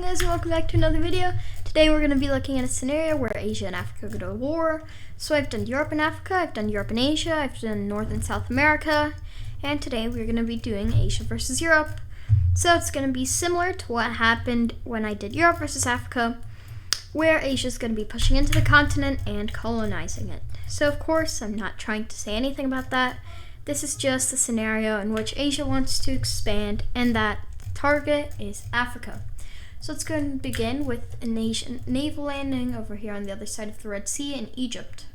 guys, and welcome back to another video. Today we're going to be looking at a scenario where Asia and Africa go to war. So I've done Europe and Africa, I've done Europe and Asia, I've done North and South America, and today we're going to be doing Asia versus Europe. So it's going to be similar to what happened when I did Europe versus Africa, where Asia is going to be pushing into the continent and colonizing it. So of course, I'm not trying to say anything about that. This is just a scenario in which Asia wants to expand and that the target is Africa. So let's go and begin with a naval landing over here on the other side of the Red Sea in Egypt.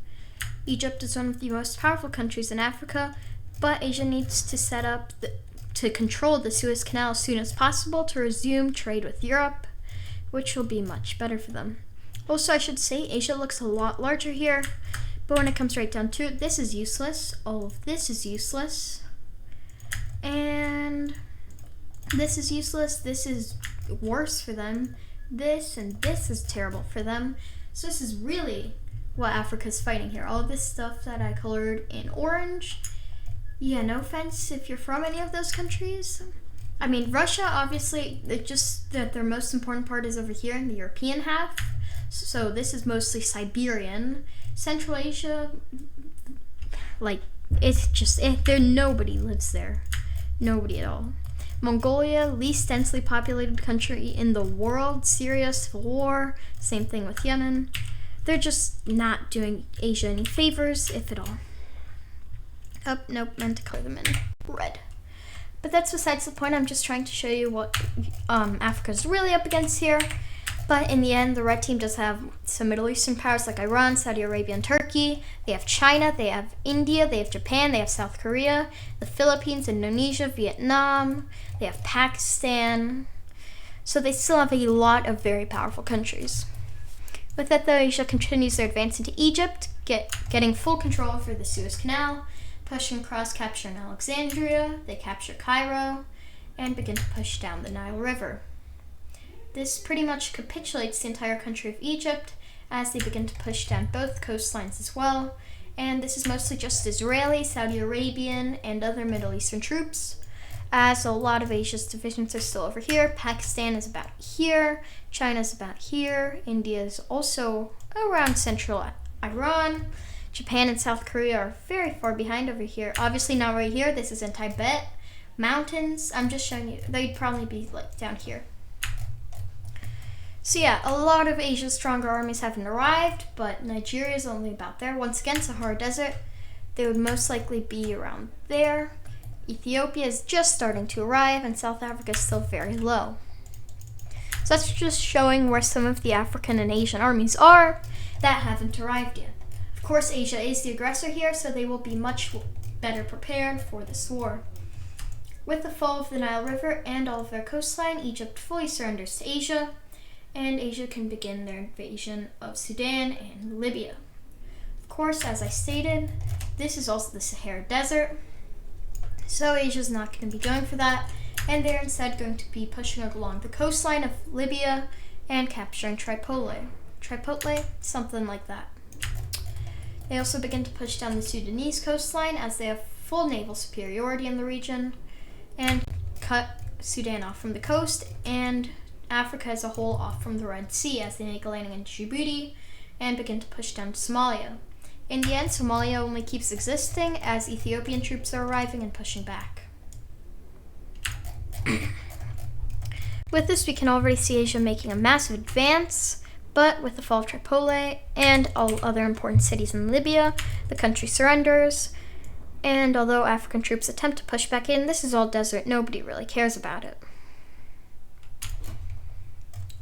Egypt is one of the most powerful countries in Africa, but Asia needs to set up to control the Suez Canal as soon as possible to resume trade with Europe, which will be much better for them. Also, I should say Asia looks a lot larger here, but when it comes right down to it, this is useless. All of this is useless. And this is useless. This is worse for them. This and this is terrible for them. So this is really what Africa's fighting here. All of this stuff that I colored in orange. Yeah, no offense if you're from any of those countries. I mean, Russia, obviously, just that their most important part is over here in the European half. So this is mostly Siberian. Central Asia, like, it's just, nobody lives there. Nobody at all. Mongolia, least densely populated country in the world. Syria, civil war. Same thing with Yemen. They're just not doing Asia any favors, if at all. Oh, nope, meant to color them in red. But that's besides the point. I'm just trying to show you what Africa's really up against here. But in the end, the red team does have some Middle Eastern powers like Iran, Saudi Arabia, and Turkey. They have China, they have India, they have Japan, they have South Korea, the Philippines, Indonesia, Vietnam. They have Pakistan. So they still have a lot of very powerful countries. With that, though, Asia continues their advance into Egypt, getting full control over the Suez Canal, pushing across, capturing Alexandria. They capture Cairo, and begin to push down the Nile River. This pretty much capitulates the entire country of Egypt as they begin to push down both coastlines as well. And this is mostly just Israeli, Saudi Arabian, and other Middle Eastern troops, as a lot of Asia's divisions are still over here. Pakistan is about here, China is about here, India is also around central Iran. Japan and South Korea are very far behind over here. Obviously not right here, this is in Tibet. Mountains, I'm just showing you, they'd probably be like down here. So yeah, a lot of Asia's stronger armies haven't arrived, but Nigeria is only about there. Once again, Sahara Desert, they would most likely be around there. Ethiopia is just starting to arrive, and South Africa is still very low. So that's just showing where some of the African and Asian armies are that haven't arrived yet. Of course, Asia is the aggressor here, so they will be much better prepared for this war. With the fall of the Nile River and all of their coastline, Egypt fully surrenders to Asia, and Asia can begin their invasion of Sudan and Libya. Of course, as I stated, this is also the Sahara Desert, so Asia's not going to be going for that, and they're instead going to be pushing along the coastline of Libya and capturing Tripoli. Tripoli? Something like that. They also begin to push down the Sudanese coastline as they have full naval superiority in the region and cut Sudan off from the coast and Africa as a whole off from the Red Sea as they make a landing in Djibouti and begin to push down to Somalia. In the end, Somalia only keeps existing as Ethiopian troops are arriving and pushing back. With this, we can already see Asia making a massive advance, but with the fall of Tripoli and all other important cities in Libya, the country surrenders, and although African troops attempt to push back in, this is all desert, nobody really cares about it.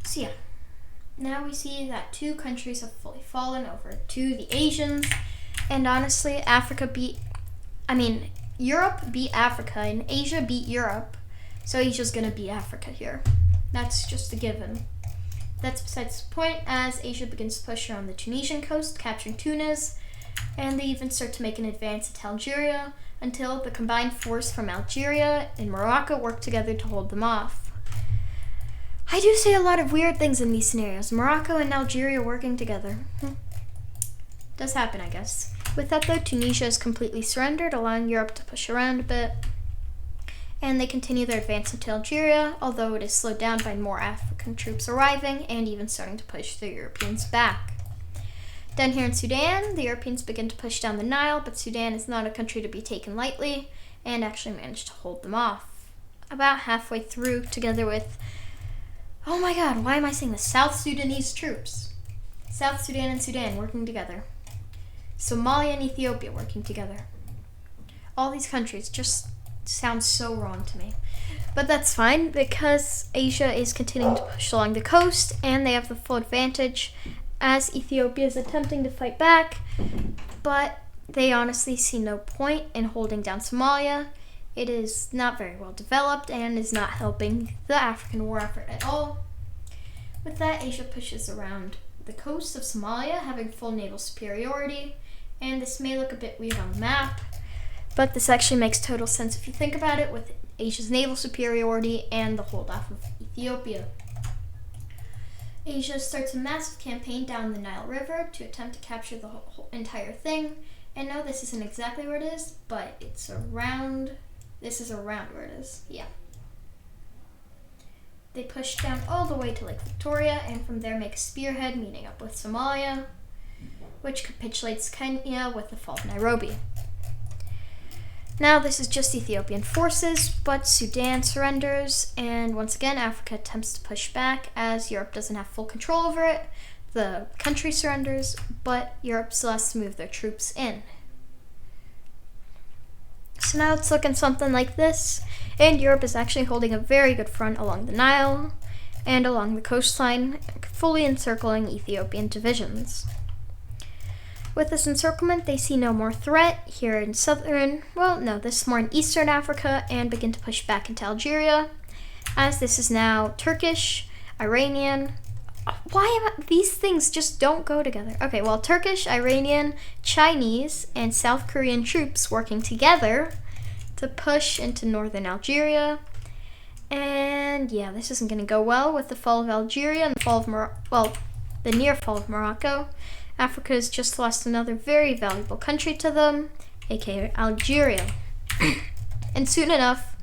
So yeah, now we see that two countries have fully fallen over to the Asians, and honestly, Europe beat Africa, and Asia beat Europe, so Asia's gonna beat Africa here. That's just a given. That's besides the point, as Asia begins to push around the Tunisian coast, capturing Tunis, and they even start to make an advance into Algeria, until the combined force from Algeria and Morocco work together to hold them off. I do say a lot of weird things in these scenarios. Morocco and Algeria working together. Does happen, I guess. With that though, Tunisia is completely surrendered, allowing Europe to push around a bit. and they continue their advance into Algeria, although it is slowed down by more African troops arriving and even starting to push the Europeans back. Down here in Sudan, the Europeans begin to push down the Nile, but Sudan is not a country to be taken lightly and actually managed to hold them off. About halfway through, together with, oh my god, why am I saying this? South Sudanese troops. South Sudan and Sudan working together. Somalia and Ethiopia working together. All these countries just sound so wrong to me. But that's fine because Asia is continuing to push along the coast and they have the full advantage as Ethiopia is attempting to fight back, but they honestly see no point in holding down Somalia. It is not very well developed and is not helping the African war effort at all. With that, Asia pushes around the coast of Somalia, having full naval superiority, and this may look a bit weird on the map, but this actually makes total sense if you think about it, with Asia's naval superiority and the hold-off of Ethiopia. Asia starts a massive campaign down the Nile River to attempt to capture the whole entire thing, and no, this isn't exactly where it is, but it's around. This is around where it is, yeah. They push down all the way to Lake Victoria, and from there make a spearhead, meeting up with Somalia, which capitulates Kenya with the fall of Nairobi. Now this is just Ethiopian forces, but Sudan surrenders, and once again Africa attempts to push back as Europe doesn't have full control over it. The country surrenders, but Europe still has to move their troops in. So now it's looking something like this, and Europe is actually holding a very good front along the Nile and along the coastline, fully encircling Ethiopian divisions. With this encirclement, they see no more threat here in this is more in eastern Africa, and begin to push back into Algeria, as this is now Turkish, Iranian. These things just don't go together. Okay, well, Turkish, Iranian, Chinese, and South Korean troops working together to push into northern Algeria. And yeah, this isn't going to go well with the fall of Algeria and the fall of the near fall of Morocco. Africa has just lost another very valuable country to them, aka Algeria. And soon enough,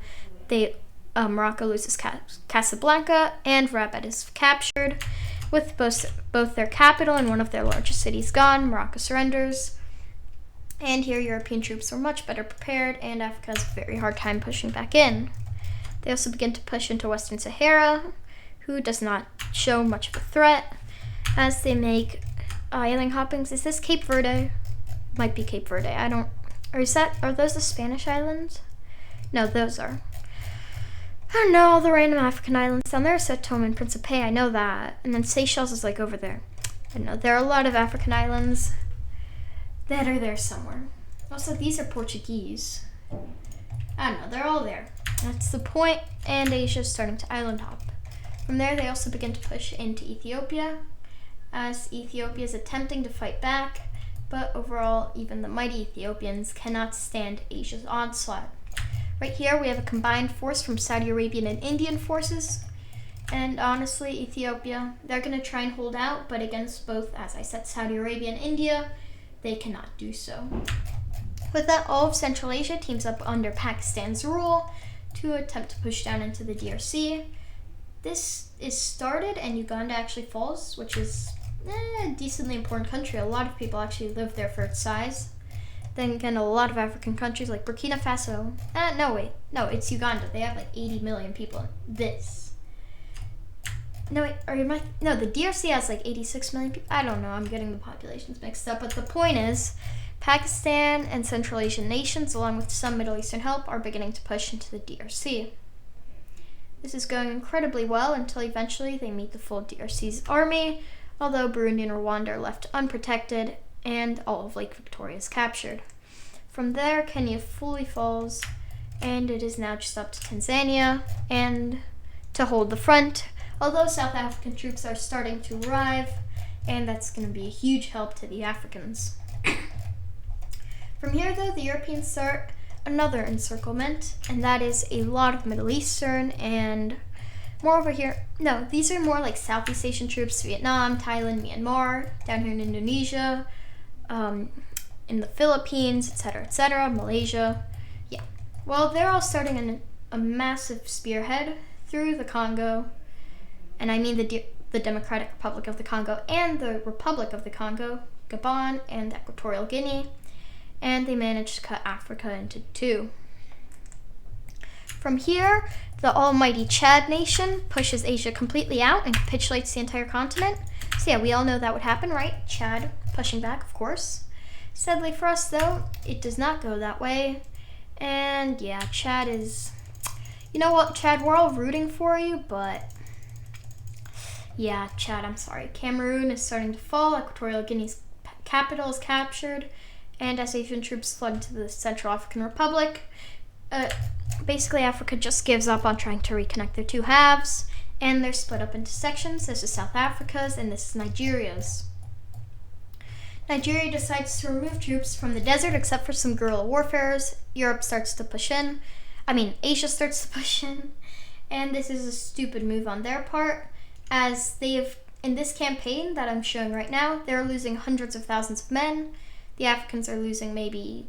Morocco loses Casablanca and Rabat is captured. With both their capital and one of their largest cities gone, Morocco surrenders. And here European troops were much better prepared, and Africa has a very hard time pushing back in. They also begin to push into Western Sahara, who does not show much of a threat, as they make island hoppings. Is this Cape Verde? Might be Cape Verde. Are those the Spanish islands? No, those are. I don't know all the random African islands down there. Sao Tome and Principe, I know that. And then Seychelles is like over there. I know there are a lot of African islands that are there somewhere. Also, these are Portuguese. I don't know, they're all there. That's the point, and Asia's starting to island hop. From there, they also begin to push into Ethiopia, as Ethiopia is attempting to fight back, but overall, even the mighty Ethiopians cannot stand Asia's onslaught. Right here, we have a combined force from Saudi Arabian and Indian forces, and honestly, Ethiopia, they're going to try and hold out, but against both, as I said, Saudi Arabia and India, they cannot do so. With that, all of Central Asia teams up under Pakistan's rule to attempt to push down into the DRC. This is started, and Uganda actually falls, which is a decently important country. A lot of people actually live there for its size. Then again, a lot of African countries like Burkina Faso. No, it's Uganda. They have like 80 million people. The DRC has like 86 million people. I don't know, I'm getting the populations mixed up. But the point is, Pakistan and Central Asian nations, along with some Middle Eastern help, are beginning to push into the DRC. This is going incredibly well until eventually they meet the full DRC's army, although Burundi and Rwanda are left unprotected, and all of Lake Victoria is captured. From there, Kenya fully falls, and it is now just up to Tanzania and to hold the front, although South African troops are starting to arrive, and that's going to be a huge help to the Africans. From here, though, the Europeans start another encirclement, and that is a lot of Middle Eastern and more over here. No, these are more like Southeast Asian troops, Vietnam, Thailand, Myanmar, down here in Indonesia, in the Philippines, etc., Malaysia. Yeah. Well, they're all starting an a massive spearhead through the Congo, and I mean the Democratic Republic of the Congo and the Republic of the Congo, Gabon, and Equatorial Guinea, and they managed to cut Africa into two. From here, the almighty Chad nation pushes Asia completely out and capitulates the entire continent. So yeah, we all know that would happen, right? Chad pushing back, of course. Sadly for us, though, it does not go that way. And yeah, Chad is... You know what, Chad, we're all rooting for you, but... Yeah, Chad, I'm sorry. Cameroon is starting to fall. Equatorial Guinea's capital is captured. And as Asian troops flood into the Central African Republic, basically Africa just gives up on trying to reconnect their two halves. And they're split up into sections. This is South Africa's and this is Nigeria's. Nigeria decides to remove troops from the desert except for some guerrilla warfares. Europe starts to push in. Asia starts to push in. And this is a stupid move on their part, as they have, in this campaign that I'm showing right now, they're losing hundreds of thousands of men. The Africans are losing maybe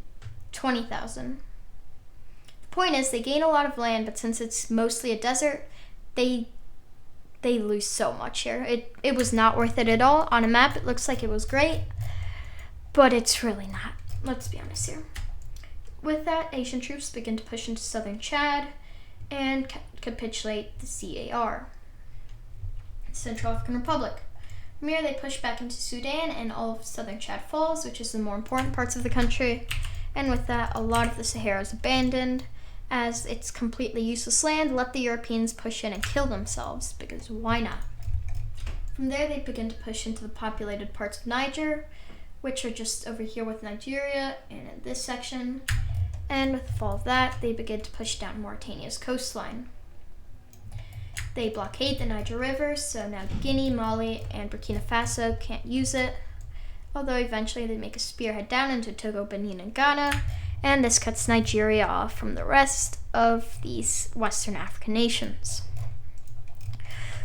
20,000. The point is, they gain a lot of land, but since it's mostly a desert, they lose so much here. It was not worth it at all. On a map, it looks like it was great, but it's really not. Let's be honest here. With that, Asian troops begin to push into southern Chad and capitulate the CAR, Central African Republic. From here, they push back into Sudan, and all of southern Chad falls, which is the more important parts of the country. And with that, a lot of the Sahara is abandoned, as it's completely useless land. Let the Europeans push in and kill themselves, because why not? From there, they begin to push into the populated parts of Niger, which are just over here with Nigeria, and in this section. And with the fall of that, they begin to push down Mauritania's coastline. They blockade the Niger River, so now Guinea, Mali, and Burkina Faso can't use it, although eventually they make a spearhead down into Togo, Benin, and Ghana, and this cuts Nigeria off from the rest of these Western African nations.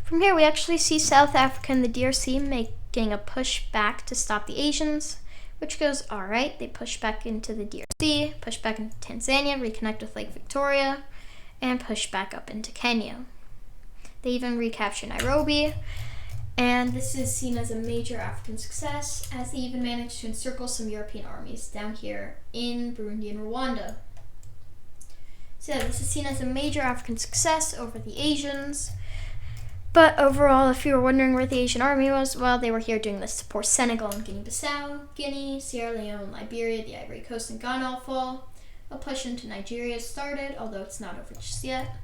From here, we actually see South Africa and the DRC making a push back to stop the Asians, which goes all right. They push back into the DRC, push back into Tanzania, reconnect with Lake Victoria, and push back up into Kenya. They even recapture Nairobi, and this is seen as a major African success, as they even managed to encircle some European armies down here in Burundi and Rwanda. So yeah, this is seen as a major African success over the Asians. But overall, if you were wondering where the Asian army was, well, they were here doing this to support Senegal and Guinea-Bissau, Guinea, Sierra Leone, Liberia, the Ivory Coast, and Ghana all fall. A push into Nigeria started, although it's not over just yet.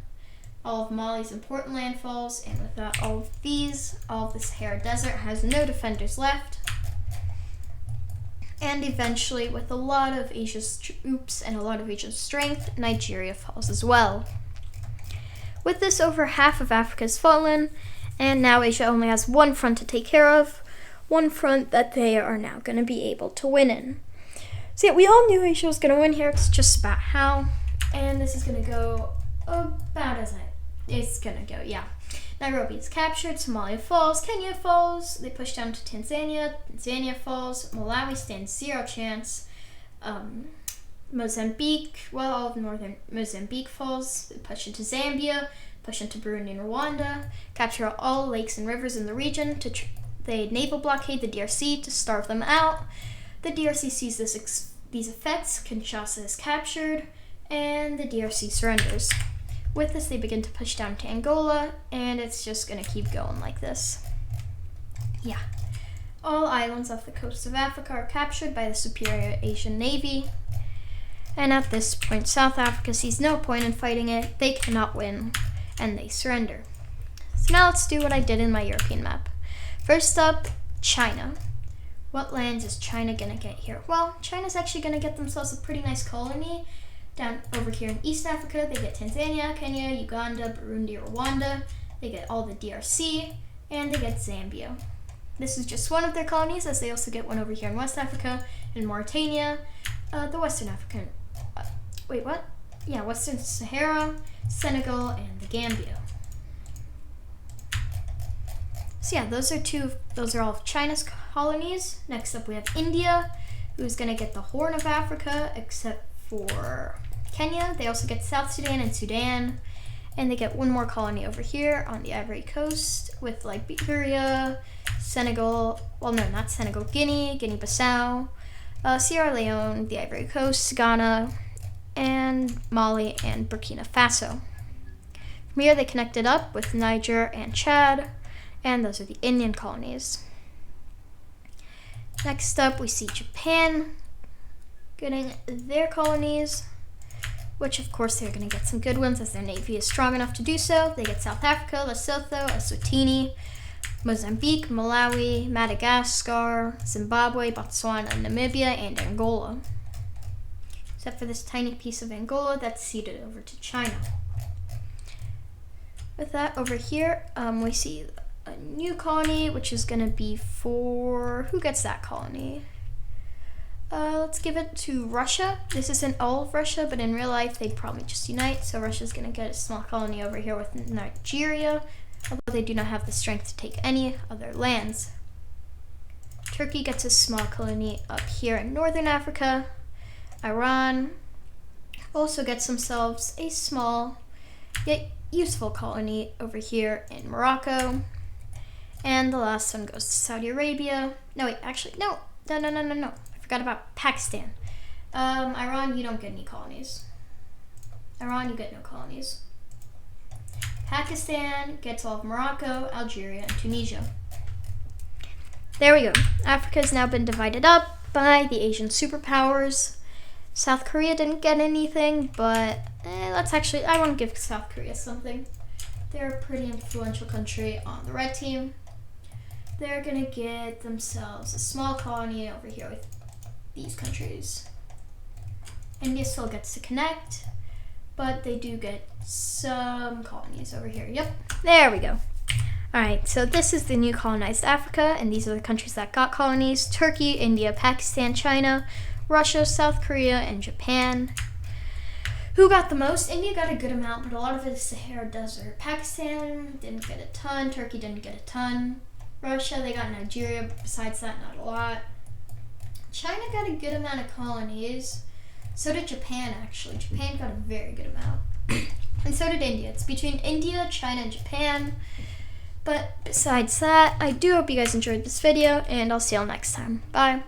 All of Mali's important landfalls, and without all of these, all of the Sahara Desert has no defenders left. And eventually, with a lot of Asia's troops and a lot of Asia's strength, Nigeria falls as well. With this, over half of Africa has fallen, and now Asia only has one front to take care of, one front that they are now going to be able to win in. So yeah, we all knew Asia was going to win here, it's just about how, and this is going to go about as it's going to go, yeah. Nairobi is captured, Somalia falls, Kenya falls, they push down to Tanzania, Tanzania falls, Malawi stands 0 chance, Mozambique, well, all of northern Mozambique falls, they push into Zambia, push into Burundi and Rwanda, capture all lakes and rivers in the region, they naval blockade the DRC to starve them out. The DRC sees these effects, Kinshasa is captured, and the DRC surrenders. With this, they begin to push down to Angola, and it's just going to keep going like this. Yeah. All islands off the coast of Africa are captured by the superior Asian Navy. And at this point, South Africa sees no point in fighting it. They cannot win, and they surrender. So now let's do what I did in my European map. First up, China. What lands is China going to get here? Well, China's actually going to get themselves a pretty nice colony. Down over here in East Africa, they get Tanzania, Kenya, Uganda, Burundi, Rwanda. They get all the DRC, and they get Zambia. This is just one of their colonies, as they also get one over here in West Africa, in Mauritania, the Western African, Western Sahara, Senegal, and the Gambia. So yeah, those are all of China's colonies. Next up we have India, who's gonna get the Horn of Africa, except for Kenya. They also get South Sudan and Sudan. And they get one more colony over here on the Ivory Coast with Liberia, Senegal, well, no, not Senegal, Guinea, Guinea-Bissau, Sierra Leone, the Ivory Coast, Ghana, and Mali and Burkina Faso. From here, they connected up with Niger and Chad, and those are the Indian colonies. Next up, we see Japan getting their colonies, which of course they're going to get some good ones as their navy is strong enough to do so. They get South Africa, Lesotho, Eswatini, Mozambique, Malawi, Madagascar, Zimbabwe, Botswana, Namibia, and Angola. Except for this tiny piece of Angola that's ceded over to China. With that, over here, we see a new colony, which is going to be for... who gets that colony? Let's give it to Russia. This isn't all of Russia, but in real life, they'd probably just unite. So Russia's going to get a small colony over here with Nigeria, although they do not have the strength to take any other lands. Turkey gets a small colony up here in northern Africa. Iran also gets themselves a small yet useful colony over here in Morocco. And the last one goes to Saudi Arabia. No, wait, actually, no. I forgot about Pakistan. Iran, you don't get any colonies. Iran, you get no colonies. Pakistan gets all of Morocco, Algeria, and Tunisia. There we go. Africa has now been divided up by the Asian superpowers. South Korea didn't get anything, but I want to give South Korea something. They're a pretty influential country on the red team. They're going to get themselves a small colony over here with these countries. India still gets to connect, but they do get some colonies over here. Yep, there we go. Alright, so this is the new colonized Africa, and these are the countries that got colonies: Turkey, India, Pakistan, China, Russia, South Korea, and Japan. Who got the most? India got a good amount, but a lot of it is Sahara Desert. Pakistan didn't get a ton. Turkey didn't get a ton. Russia, they got Nigeria, but besides that, not a lot. China got a good amount of colonies. So did Japan, actually. Japan got a very good amount. And so did India. It's between India, China, and Japan. But besides that, I do hope you guys enjoyed this video, and I'll see y'all next time. Bye.